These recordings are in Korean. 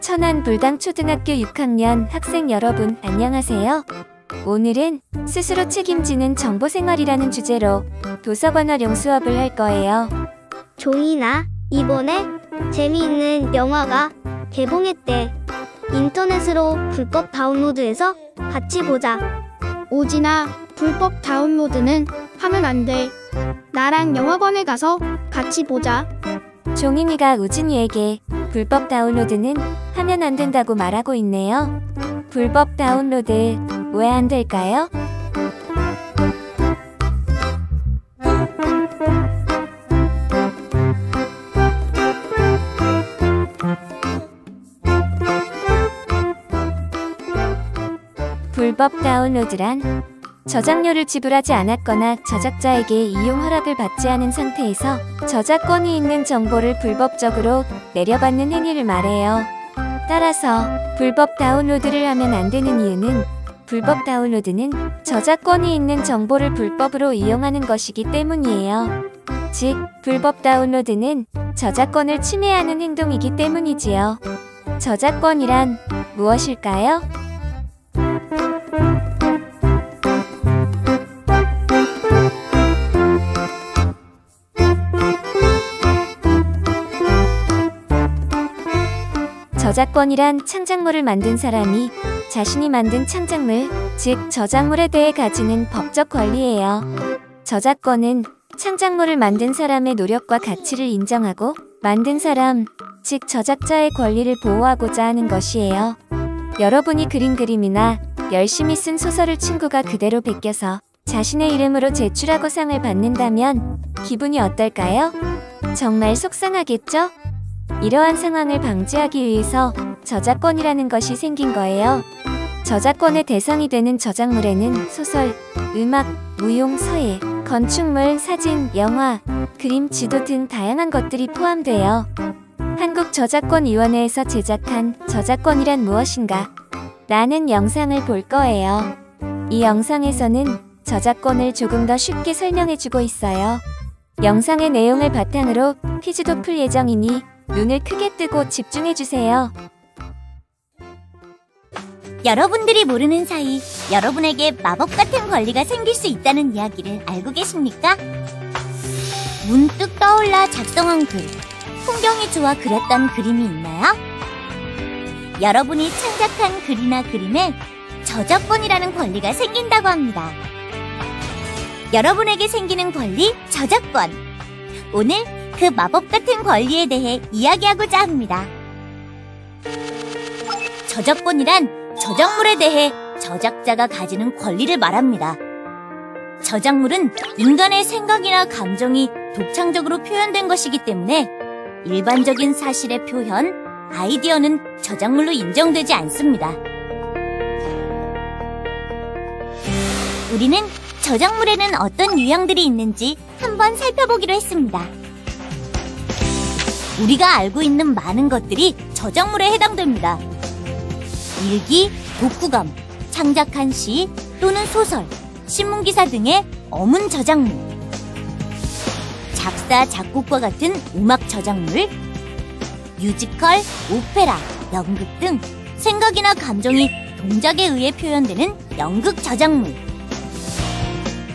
천안 불당초등학교 6학년 학생 여러분 안녕하세요. 오늘은 스스로 책임지는 정보생활이라는 주제로 도서관 활용 수업을 할 거예요. 종이나 이번에 재미있는 영화가 개봉했대. 인터넷으로 불법 다운로드해서 같이 보자. 오진아, 불법 다운로드는 하면 안 돼. 나랑 영화관에 가서 같이 보자. 종인이가 우진이에게 불법 다운로드는 하면 안 된다고 말하고 있네요. 불법 다운로드 왜 안 될까요? 불법 다운로드란 저작료를 지불하지 않았거나 저작자에게 이용 허락을 받지 않은 상태에서 저작권이 있는 정보를 불법적으로 내려받는 행위를 말해요. 따라서 불법 다운로드를 하면 안 되는 이유는 불법 다운로드는 저작권이 있는 정보를 불법으로 이용하는 것이기 때문이에요. 즉, 불법 다운로드는 저작권을 침해하는 행동이기 때문이지요. 저작권이란 무엇일까요? 저작권이란 창작물을 만든 사람이 자신이 만든 창작물, 즉 저작물에 대해 가지는 법적 권리예요. 저작권은 창작물을 만든 사람의 노력과 가치를 인정하고 만든 사람, 즉 저작자의 권리를 보호하고자 하는 것이에요. 여러분이 그린 그림이나 열심히 쓴 소설을 친구가 그대로 베껴서 자신의 이름으로 제출하고 상을 받는다면 기분이 어떨까요? 정말 속상하겠죠? 이러한 상황을 방지하기 위해서 저작권이라는 것이 생긴 거예요. 저작권의 대상이 되는 저작물에는 소설, 음악, 무용, 서예, 건축물, 사진, 영화, 그림, 지도 등 다양한 것들이 포함돼요. 한국저작권위원회에서 제작한 저작권이란 무엇인가? 라는 영상을 볼 거예요. 이 영상에서는 저작권을 조금 더 쉽게 설명해주고 있어요. 영상의 내용을 바탕으로 퀴즈도 풀 예정이니 눈을 크게 뜨고 집중해주세요. 여러분들이 모르는 사이 여러분에게 마법 같은 권리가 생길 수 있다는 이야기를 알고 계십니까? 문득 떠올라 작성한 글, 풍경이 좋아 그렸던 그림이 있나요? 여러분이 창작한 글이나 그림에 저작권이라는 권리가 생긴다고 합니다. 여러분에게 생기는 권리, 저작권. 오늘 그 마법 같은 권리에 대해 이야기하고자 합니다. 저작권이란 저작물에 대해 저작자가 가지는 권리를 말합니다. 저작물은 인간의 생각이나 감정이 독창적으로 표현된 것이기 때문에 일반적인 사실의 표현, 아이디어는 저작물로 인정되지 않습니다. 우리는 저작물에는 어떤 유형들이 있는지 한번 살펴보기로 했습니다. 우리가 알고 있는 많은 것들이 저작물에 해당됩니다. 일기, 독후감, 창작한 시 또는 소설, 신문기사 등의 어문 저작물, 작사, 작곡과 같은 음악 저작물, 뮤지컬, 오페라, 연극 등 생각이나 감정이 동작에 의해 표현되는 연극 저작물,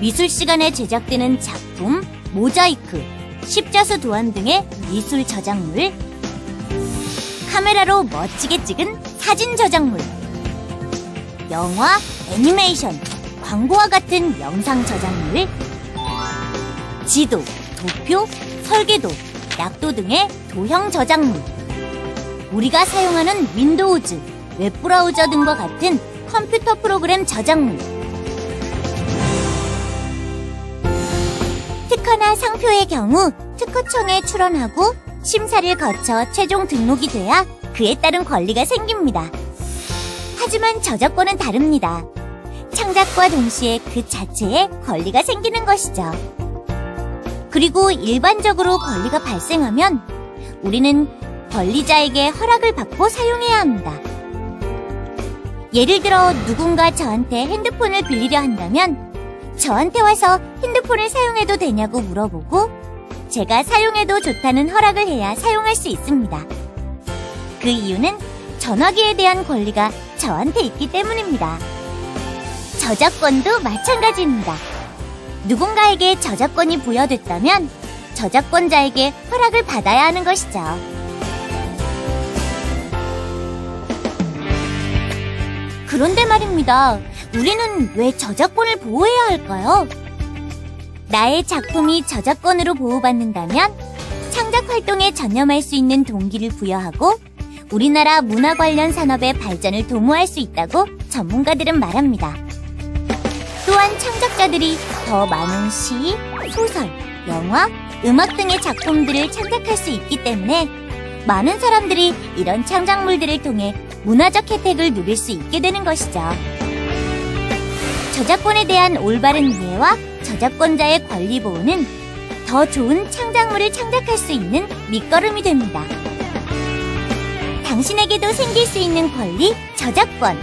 미술 시간에 제작되는 작품, 모자이크, 십자수 도안 등의 미술 저작물, 카메라로 멋지게 찍은 사진 저작물, 영화, 애니메이션, 광고와 같은 영상 저작물, 지도, 도표, 설계도, 약도 등의 도형 저작물, 우리가 사용하는 윈도우즈, 웹브라우저 등과 같은 컴퓨터 프로그램 저작물, 특허나 상표의 경우 특허청에 출원하고 심사를 거쳐 최종 등록이 돼야 그에 따른 권리가 생깁니다. 하지만 저작권은 다릅니다. 창작과 동시에 그 자체에 권리가 생기는 것이죠. 그리고 일반적으로 권리가 발생하면 우리는 권리자에게 허락을 받고 사용해야 합니다. 예를 들어 누군가 저한테 핸드폰을 빌리려 한다면 저한테 와서 핸드폰을 사용해도 되냐고 물어보고 제가 사용해도 좋다는 허락을 해야 사용할 수 있습니다. 그 이유는 전화기에 대한 권리가 저한테 있기 때문입니다. 저작권도 마찬가지입니다. 누군가에게 저작권이 부여됐다면 저작권자에게 허락을 받아야 하는 것이죠. 그런데 말입니다. 우리는 왜 저작권을 보호해야 할까요? 나의 작품이 저작권으로 보호받는다면 창작 활동에 전념할 수 있는 동기를 부여하고 우리나라 문화 관련 산업의 발전을 도모할 수 있다고 전문가들은 말합니다. 또한 창작자들이 더 많은 시, 소설, 영화, 음악 등의 작품들을 창작할 수 있기 때문에 많은 사람들이 이런 창작물들을 통해 문화적 혜택을 누릴 수 있게 되는 것이죠. 저작권에 대한 올바른 이해와 저작권자의 권리 보호는 더 좋은 창작물을 창작할 수 있는 밑거름이 됩니다. 당신에게도 생길 수 있는 권리, 저작권.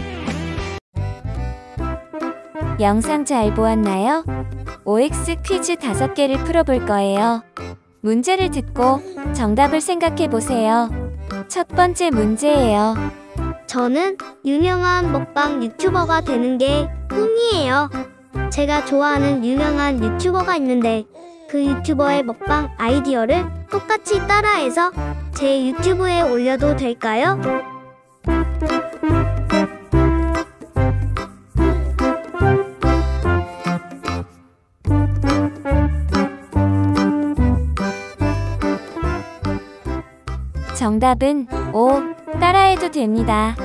영상 잘 보았나요? OX 퀴즈 5개를 풀어볼 거예요. 문제를 듣고 정답을 생각해 보세요. 첫 번째 문제예요. 저는 유명한 먹방 유튜버가 되는 게 꿈이에요. 제가 좋아하는 유명한 유튜버가 있는데 그 유튜버의 먹방 아이디어를 똑같이 따라해서 제 유튜브에 올려도 될까요? 정답은 O. 따라해도 됩니다.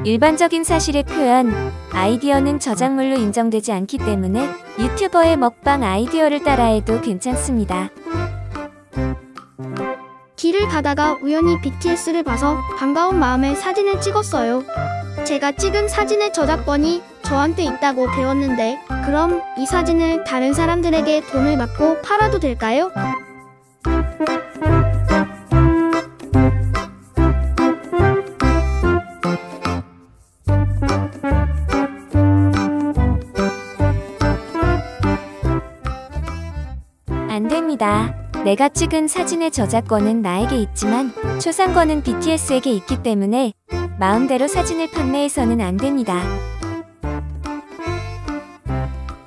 일반적인 사실의 표현, 아이디어는 저작물로 인정되지 않기 때문에 유튜버의 먹방 아이디어를 따라해도 괜찮습니다. 길을 가다가 우연히 BTS를 봐서 반가운 마음에 사진을 찍었어요. 제가 찍은 사진의 저작권이 저한테 있다고 배웠는데 그럼 이 사진을 다른 사람들에게 돈을 받고 팔아도 될까요? 안 됩니다. 내가 찍은 사진의 저작권은 나에게 있지만 초상권은 BTS에게 있기 때문에 마음대로 사진을 판매해서는 안 됩니다.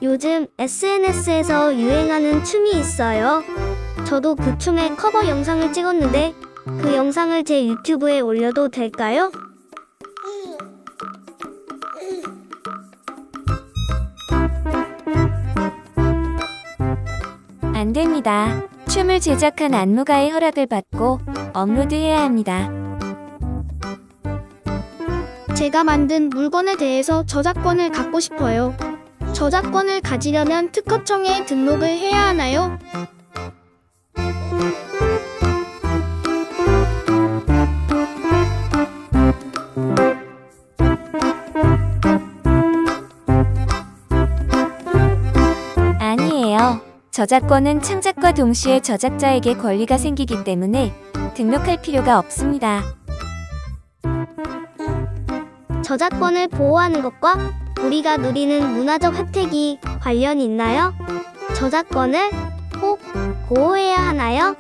요즘 SNS에서 유행하는 춤이 있어요. 저도 그 춤의 커버 영상을 찍었는데 그 영상을 제 유튜브에 올려도 될까요? 안 됩니다. 춤을 제작한 안무가의 허락을 받고 업로드해야 합니다. 제가 만든 물건에 대해서 저작권을 갖고 싶어요. 저작권을 가지려면 특허청에 등록을 해야 하나요? 아니에요. 저작권은 창작과 동시에 저작자에게 권리가 생기기 때문에 등록할 필요가 없습니다. 저작권을 보호하는 것과 우리가 누리는 문화적 혜택이 관련이 있나요? 저작권을 꼭 보호해야 하나요?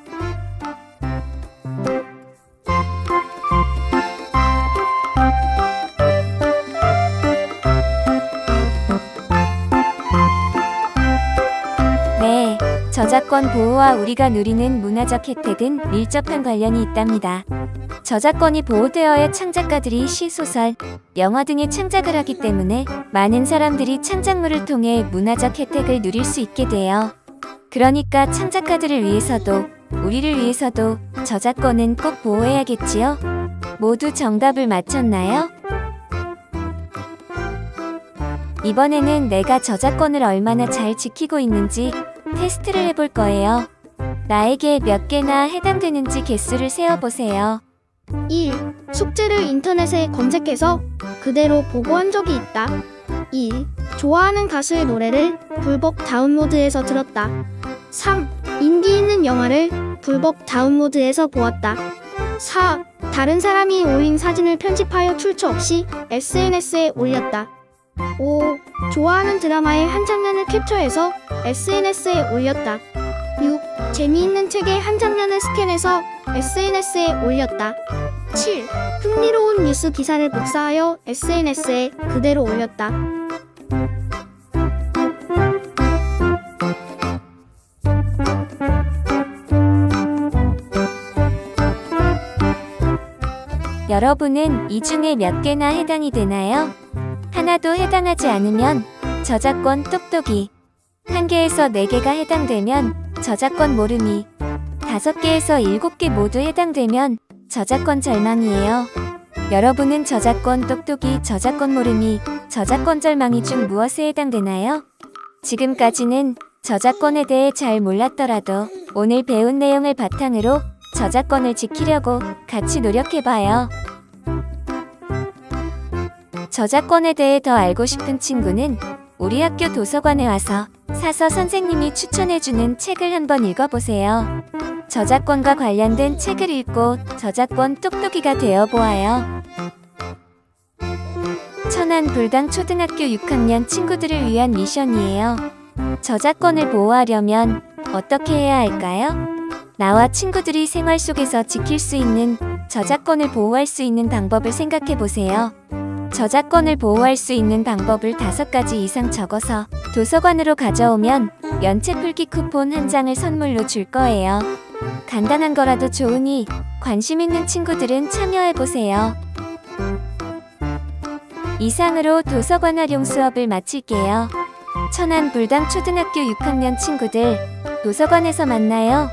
네, 저작권 보호와 우리가 누리는 문화적 혜택은 밀접한 관련이 있답니다. 저작권이 보호되어야 창작가들이 시, 소설, 영화 등의 창작을 하기 때문에 많은 사람들이 창작물을 통해 문화적 혜택을 누릴 수 있게 돼요. 그러니까 창작가들을 위해서도 우리를 위해서도 저작권은 꼭 보호해야겠지요? 모두 정답을 맞췄나요? 이번에는 내가 저작권을 얼마나 잘 지키고 있는지 테스트를 해볼 거예요. 나에게 몇 개나 해당되는지 개수를 세어보세요. 1. 숙제를 인터넷에 검색해서 그대로 보고한 적이 있다. 2. 좋아하는 가수의 노래를 불법 다운로드해서 들었다. 3. 인기 있는 영화를 불법 다운로드해서 보았다. 4. 다른 사람이 올린 사진을 편집하여 출처 없이 SNS에 올렸다. 5. 좋아하는 드라마의 한 장면을 캡처해서 SNS에 올렸다. 6. 재미있는 책의 한 장면을 스캔해서 SNS에 올렸다. 7. 흥미로운 뉴스 기사를 복사하여 SNS에 그대로 올렸다. 여러분은 이 중에 몇 개나 해당이 되나요? 하나도 해당하지 않으면 저작권 똑똑이, 1개에서 4개가 해당되면 저작권 모름이, 5개에서 7개 모두 해당되면 저작권 절망이에요. 여러분은 저작권 똑똑이, 저작권 모름이, 저작권 절망이 중 무엇에 해당되나요? 지금까지는 저작권에 대해 잘 몰랐더라도 오늘 배운 내용을 바탕으로 저작권을 지키려고 같이 노력해봐요. 저작권에 대해 더 알고 싶은 친구는 우리 학교 도서관에 와서 사서 선생님이 추천해주는 책을 한번 읽어보세요. 저작권과 관련된 책을 읽고 저작권 똑똑이가 되어보아요. 천안 불당 초등학교 6학년 친구들을 위한 미션이에요. 저작권을 보호하려면 어떻게 해야 할까요? 나와 친구들이 생활 속에서 지킬 수 있는 저작권을 보호할 수 있는 방법을 생각해보세요. 저작권을 보호할 수 있는 방법을 5가지 이상 적어서 도서관으로 가져오면 연체 풀기 쿠폰 한 장을 선물로 줄 거예요. 간단한 거라도 좋으니 관심 있는 친구들은 참여해보세요. 이상으로 도서관 활용 수업을 마칠게요. 천안 불당 초등학교 6학년 친구들, 도서관에서 만나요.